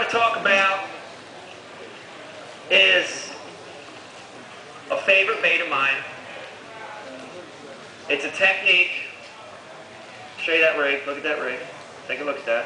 going to talk about is a favorite bait of mine. It's a technique. Show you that rig. Look at that rig. Take a look at that.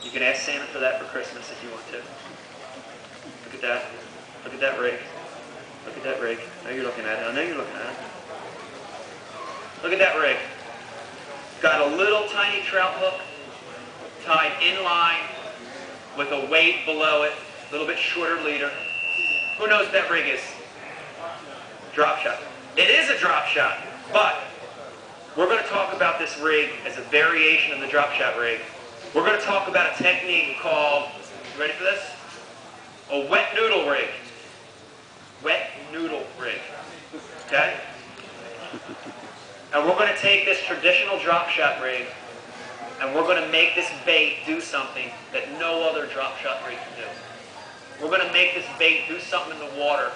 You can ask Santa for that for Christmas if you want to. Look at that. Look at that rig. Look at that rig. I know you're looking at it. I know you're looking at it. Look at that rig. Got a little tiny trout hook tied in line with a weight below it, a little bit shorter leader. Who knows what that rig is? Drop shot. It is a drop shot, but we're going to talk about this rig as a variation of the drop shot rig. We're going to talk about a technique called, you ready for this? A wet noodle rig. Wet noodle rig. Okay? And we're going to take this traditional drop shot rig and we're going to make this bait do something that no other drop shot rig can do. We're going to make this bait do something in the water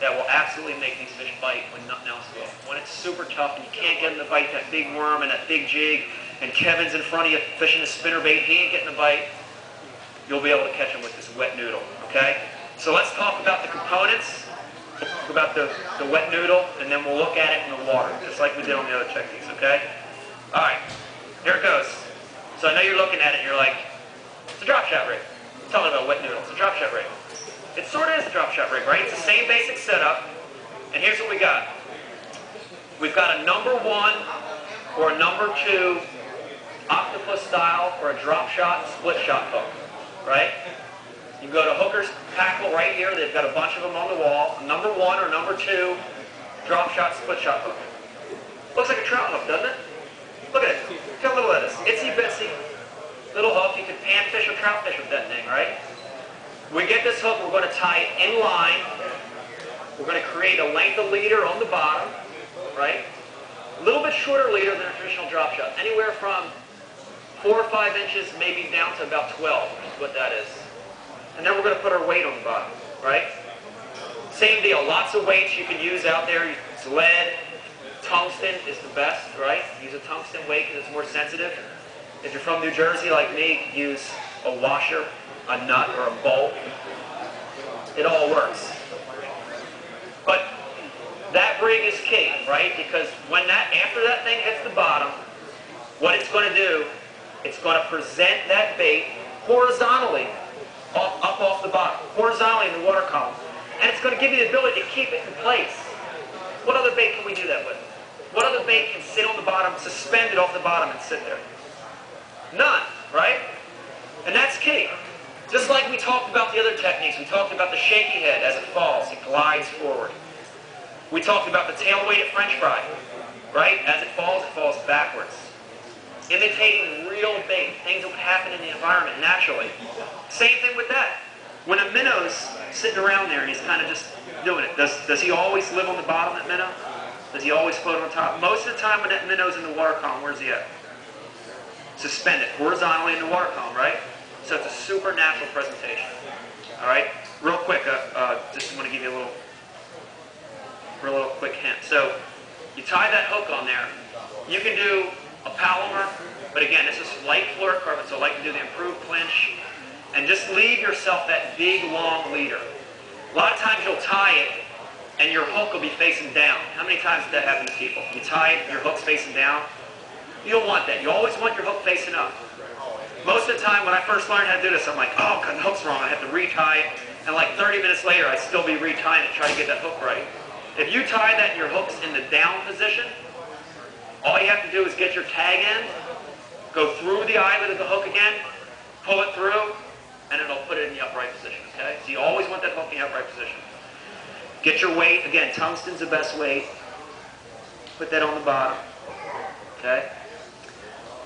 that will absolutely make these fish bite when nothing else will. When it's super tough and you can't get them to bite that big worm and that big jig, and Kevin's in front of you fishing the spinner bait, he ain't getting a bite, you'll be able to catch him with this wet noodle, okay? So let's talk about the components, talk about the wet noodle, and then we'll look at it in the water, just like we did on the other techniques, okay? All right, here it goes. So I know you're looking at it and you're like, it's a drop shot rig. Tell me about wet noodle. It's a drop shot rig. It sort of is a drop shot rig, right? It's the same basic setup. And here's what we got. We've got a number 1 or a number 2 octopus style or a drop shot split shot hook, right? You go to Hooker's Tackle right here. They've got a bunch of them on the wall. A number 1 or number 2 drop shot split shot hook. Looks like a trout hook, doesn't it? Look at it. Look how little that is. Itsy bitsy little hook. You can panfish or trout fish with that thing, right? We get this hook, we're going to tie it in line. We're going to create a length of leader on the bottom, right? A little bit shorter leader than a traditional drop shot. Anywhere from 4 or 5 inches, maybe down to about 12 is what that is. And then we're going to put our weight on the bottom, right? Same deal, lots of weights you can use out there. It's lead, tungsten is the best, right? Use a tungsten weight because it's more sensitive. If you're from New Jersey like me, use a washer, a nut, or a bolt. It all works. But that rig is key, right? Because when after that thing hits the bottom, what it's going to do, it's going to present that bait horizontally up off the bottom, horizontally in the water column. And it's going to give you the ability to keep it in place. What other bait can we do that with? What other bait can sit on the bottom, suspended off the bottom and sit there? None, right? And that's key. Just like we talked about the other techniques, we talked about the shaky head as it falls, it glides forward. We talked about the tail weighted French fry, right? As it falls backwards. Imitating real bait, things that would happen in the environment naturally. Same thing with that. When a minnow's sitting around there and he's kind of just doing it, does he always live on the bottom, that minnow? Does he always float on top? Most of the time when that minnow's in the water column, where's he at? Suspended horizontally in the water column, right? So it's a super natural presentation. All right? Real quick, just want to give you a little quick hint. So you tie that hook on there. You can do a Palomar, but again, this is light fluorocarbon, so I like to do the improved clinch. And just leave yourself that big, long leader. A lot of times you'll tie it, and your hook will be facing down. How many times did that happen to people? You tie it, your hook's facing down. You don't want that. You always want your hook facing up. Most of the time when I first learned how to do this, I'm like, oh, the hook's wrong. I have to retie it. And like 30 minutes later, I'd still be retying it, trying to get that hook right. If you tie that and your hook's in the down position, all you have to do is get your tag end, go through the eyelid of the hook again, pull it through, and it'll put it in the upright position, okay? So you always want that hook in the upright position. Get your weight. Again, tungsten's the best weight. Put that on the bottom, okay?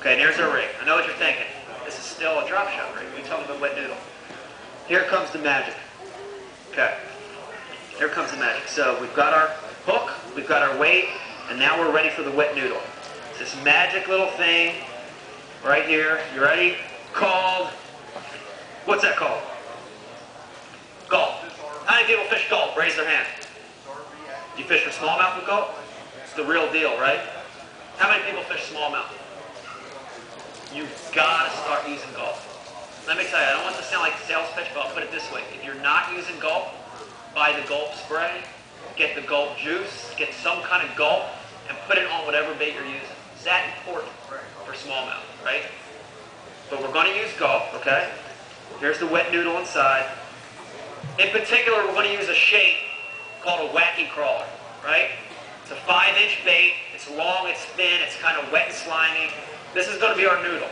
Okay, and there's our rig. I know what you're thinking. This is still a drop shot rig. We talking about wet noodle. Here comes the magic. Okay. Here comes the magic. So we've got our hook, we've got our weight, and now we're ready for the wet noodle. It's this magic little thing right here. You ready? Called, what's that called? Gulp. How many people fish gulp? Raise their hand. You fish for smallmouth with gulp? It's the real deal, right? How many people fish smallmouth? You've got to start using gulp. Let me tell you, I don't want to sound like a sales buy the gulp spray, get the gulp juice, get some kind of gulp, and put it on whatever bait you're using. Is that important for smallmouth, right? But we're going to use gulp, okay? Here's the wet noodle inside. In particular, we're going to use a shape called a wacky crawler, right? It's a 5-inch bait. It's long, it's thin, it's kind of wet and slimy. This is going to be our noodle.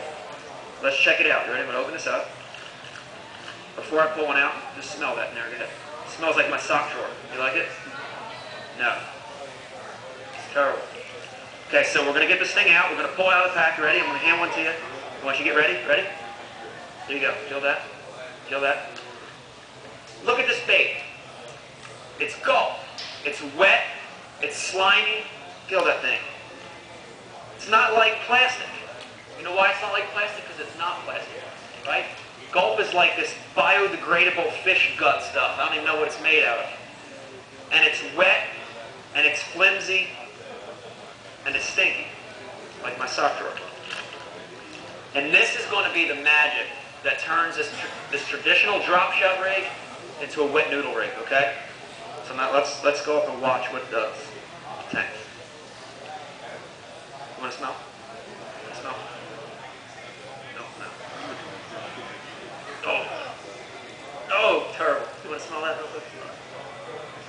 Let's check it out. You ready? I'm going to open this up. Before I pull one out, just smell that in there. Get it? It smells like my sock drawer. You like it? No. It's terrible. Okay, so we're going to get this thing out. We're going to pull it out of the pack. You ready? I'm going to hand one to you. I want you to get ready. Ready? There you go. Feel that? Feel that? Look at this bait. It's gulp. It's wet. It's slimy. Feel that thing. It's not like plastic. You know why it's not like plastic? Because it's not plastic, right? Gulp is like this biodegradable fish gut stuff. I don't even know what it's made out of. And it's wet, and it's flimsy, and it's stinky, like my sock drawer. And this is going to be the magic that turns this traditional drop shot rig into a wet noodle rig, okay? So now let's go up and watch what it does. Tank. You want to smell? Smell? No, no. Oh. Oh, terrible. You want to smell that real quick?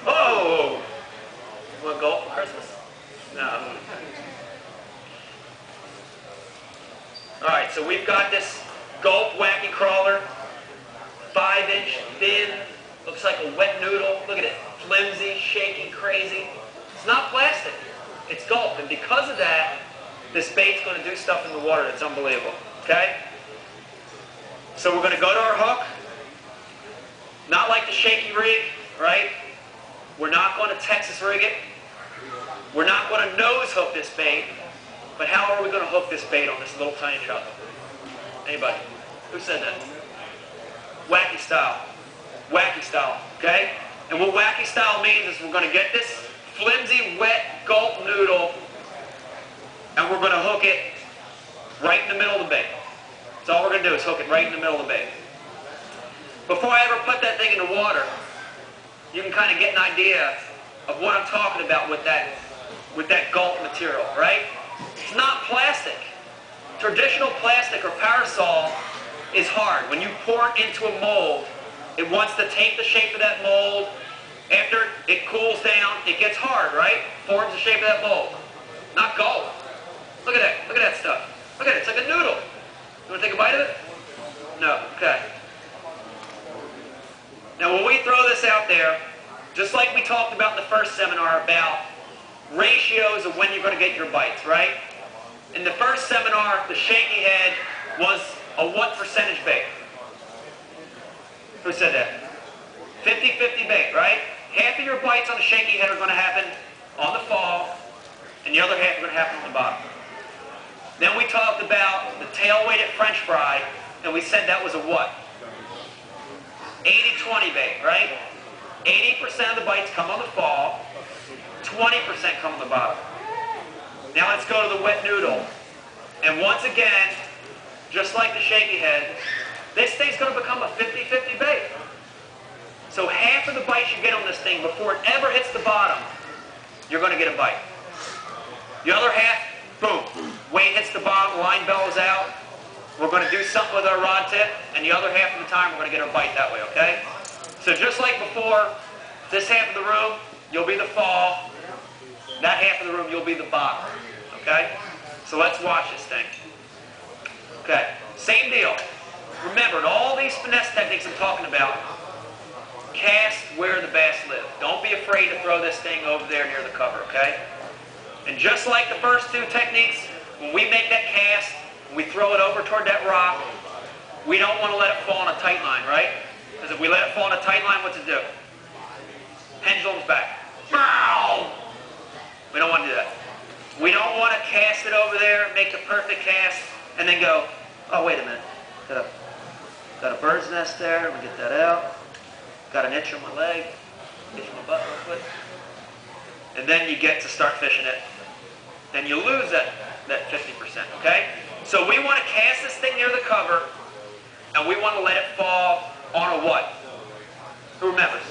Oh! You want gulp for Christmas? No. Alright, so we've got this gulp wacky crawler, 5-inch, thin, looks like a wet noodle. Look at it, flimsy, shaky, crazy. It's not plastic, it's gulp, and because of that, this bait's going to do stuff in the water that's unbelievable, okay? So we're going to go to our hook, not like the shaky rig, right? We're not going to Texas rig it. We're not going to nose hook this bait, but how are we going to hook this bait on this little tiny trout? Anybody? Who said that? Wacky style. Wacky style, okay? And what wacky style means is we're going to get this flimsy, wet gulp noodle, and we're going to hook it right in the middle of the bait. That's all we're going to do is hook it right in the middle of the bait. Before I ever put that thing in the water, you can kind of get an idea of what I'm talking about with that gulp material, right? It's not plastic. Traditional plastic or parasol is hard. When you pour it into a mold, it wants to take the shape of that mold. After it cools down, it gets hard, right? Forms the shape of that mold. Not gulp. Look at that. Look at that stuff. Look at it. It's like a noodle. You want to take a bite of it? No. Okay. Now when we throw this out there, just like we talked about in the first seminar about ratios of when you're going to get your bites, right? In the first seminar, the shaky head was a what percentage bait? Who said that? 50-50 bait, right? Half of your bites on the shaky head are going to happen on the fall, and the other half are going to happen on the bottom. Then we talked about the tail-weighted French fry, and we said that was a what? 80-20 bait, right? 80% of the bites come on the fall, 20% come on the bottom. Now let's go to the wet noodle. And once again, just like the shaky head, this thing's going to become a 50-50 bait. So half of the bites you get on this thing before it ever hits the bottom, you're going to get a bite. The other half, boom, weight hits the bottom, line bellows out. We're going to do something with our rod tip, and the other half of the time we're going to get a bite that way, okay? So just like before, this half of the room, you'll be the fall. That half of the room, you'll be the bottom, okay? So let's watch this thing. Okay, same deal. Remember, in all these finesse techniques I'm talking about, cast where the bass live. Don't be afraid to throw this thing over there near the cover, okay? And just like the first two techniques, when we make that cast, we throw it over toward that rock, we don't want to let it fall on a tight line, right? Because if we let it fall on a tight line, what's it do? Pendulum's back. We don't want to do that. We don't want to cast it over there, make the perfect cast, and then go, oh, wait a minute. Got a bird's nest there. Let me get that out. Got an itch on my leg. Itch on my butt real quick. And then you get to start fishing it. Then you lose that 50%, okay? So we want to cast this thing near the cover, and we want to let it fall on a what? Who remembers?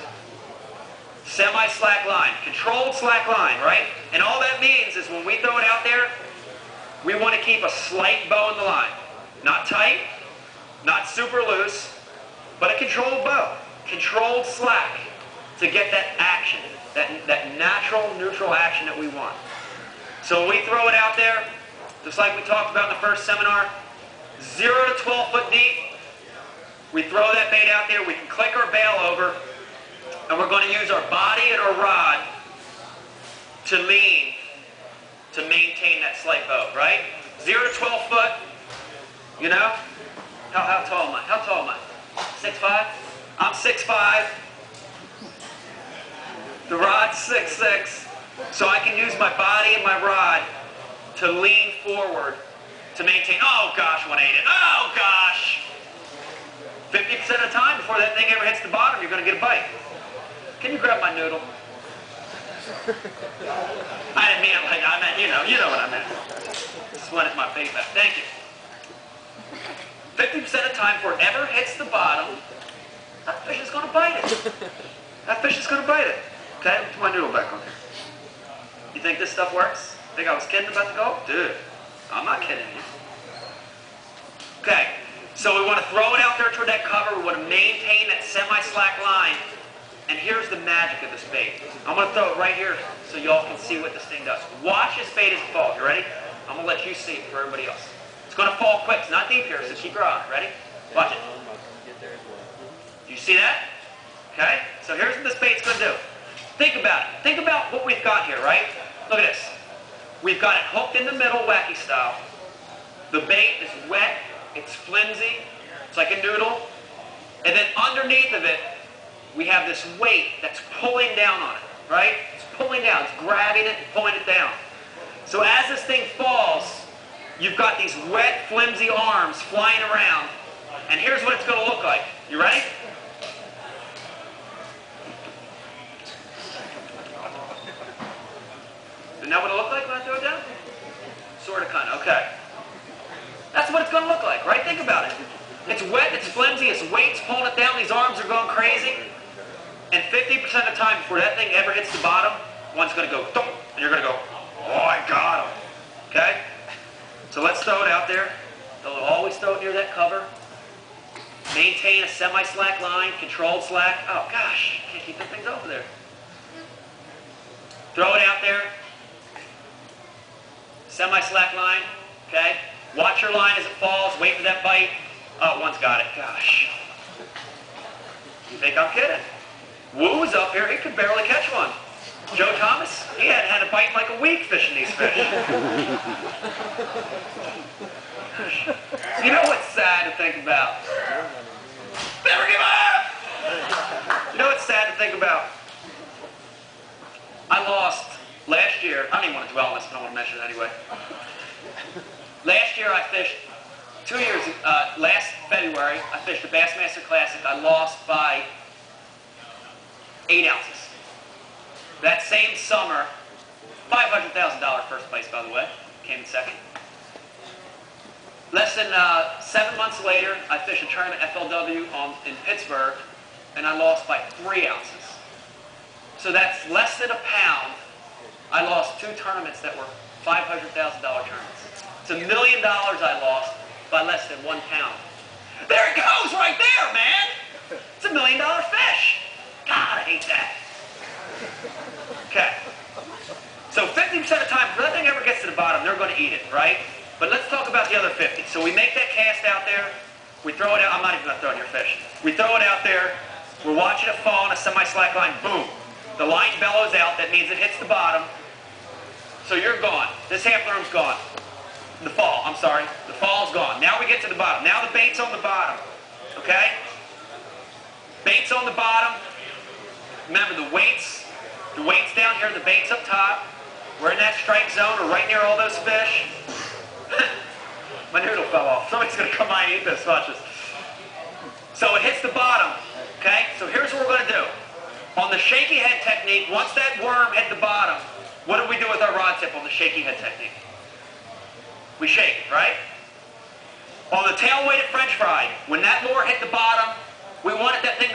semi-slack line, controlled slack line, right? And all that means is when we throw it out there, we want to keep a slight bow in the line. Not tight, not super loose, but a controlled bow. Controlled slack to get that action, that natural, neutral action that we want. So when we throw it out there, just like we talked about in the first seminar, 0 to 12 foot deep, we throw that bait out there, we can click our bail over, and we're going to use our body and our rod to lean, to maintain that slight bow, right? 0 to 12 foot, you know? How tall am I? How tall am I? 6'5"? I'm 6'5". The rod's 6'6", so I can use my body and my rod to lean forward to maintain. Oh gosh, 180. Oh gosh! 50% of the time before that thing ever hits the bottom, you're going to get a bite. Can you grab my noodle? I didn't mean it like I meant, you know what I meant. Just wanted my bait back. Thank you. 50% of the time before it ever hits the bottom, that fish is going to bite it. That fish is going to bite it. Okay, put my noodle back on here. You think this stuff works? Think I was kidding about the goal? Dude, I'm not kidding you. Okay, so we want to throw it out there toward that cover. We want to maintain that semi-slack line. And here's the magic of this bait. I'm going to throw it right here so y'all can see what this thing does. Watch this bait as it falls. You ready? I'm going to let you see it for everybody else. It's going to fall quick. It's not deep here, so keep your eye on it. Ready? Watch it. Do you see that? Okay? So here's what this bait's going to do. Think about it. Think about what we've got here, right? Look at this. We've got it hooked in the middle, wacky style. The bait is wet. It's flimsy. It's like a noodle. And then underneath of it, we have this weight that's pulling down on it, right? It's pulling down. It's grabbing it and pulling it down. So as this thing falls, you've got these wet, flimsy arms flying around. And here's what it's going to look like. You ready? Isn't that what it looked like when I threw it down? Sort of, kind of. Okay. That's what it's going to look like, right? Think about it. It's wet, it's flimsy, its weight's pulling it down, these arms are going crazy. And 50% of the time before that thing ever hits the bottom, one's going to go, thump, and you're going to go, oh, I got him. Okay? So let's throw it out there. They'll always throw it near that cover. Maintain a semi-slack line, controlled slack. Oh, gosh, can't keep them things over there. Throw it out there. Semi-slack line, okay? Watch your line as it falls. Wait for that bite. Oh, one's got it. Gosh. You think I'm kidding? Woo was up here. He could barely catch one. Joe Thomas, he hadn't had a bite in like a week fishing these fish. You know what's sad to think about? Never give up! You know what's sad to think about? I lost last year. I don't even want to dwell on this, but I want to mention it anyway. Last year I fished, 2 years, last February, I fished the Bassmaster Classic. I lost by 8 ounces. That same summer, $500,000 first place, by the way, came in second. Less than 7 months later, I fished a tournament FLW in Pittsburgh, and I lost by 3 ounces. So that's less than a pound. I lost 2 tournaments that were $500,000 tournaments. It's $1 million I lost by less than 1 pound. There it goes right there, man! It's $1 million fish! God, I hate that. Okay. So 50% of the time, if that thing ever gets to the bottom, they're going to eat it, right? But let's talk about the other 50. So we make that cast out there. We throw it out. I'm not even going to throw it in your fish. We throw it out there. We're watching it fall on a semi-slack line. Boom. The line bellows out. That means it hits the bottom. So you're gone. This half worm's gone. The fall, I'm sorry. The fall's gone. Now we get to the bottom. Now the bait's on the bottom. Okay? Bait's on the bottom. Remember the weight's down here, the bait's up top. We're in that strike zone, we're right near all those fish. My noodle fell off. Somebody's gonna come by and eat this, watch this. So it hits the bottom, okay? So here's what we're gonna do. On the shaky head technique, once that worm hit the bottom, what do we do with our rod tip on the shaky head technique? We shake it, right? On the tail weighted French fry, when that lure hit the bottom, we wanted that thing to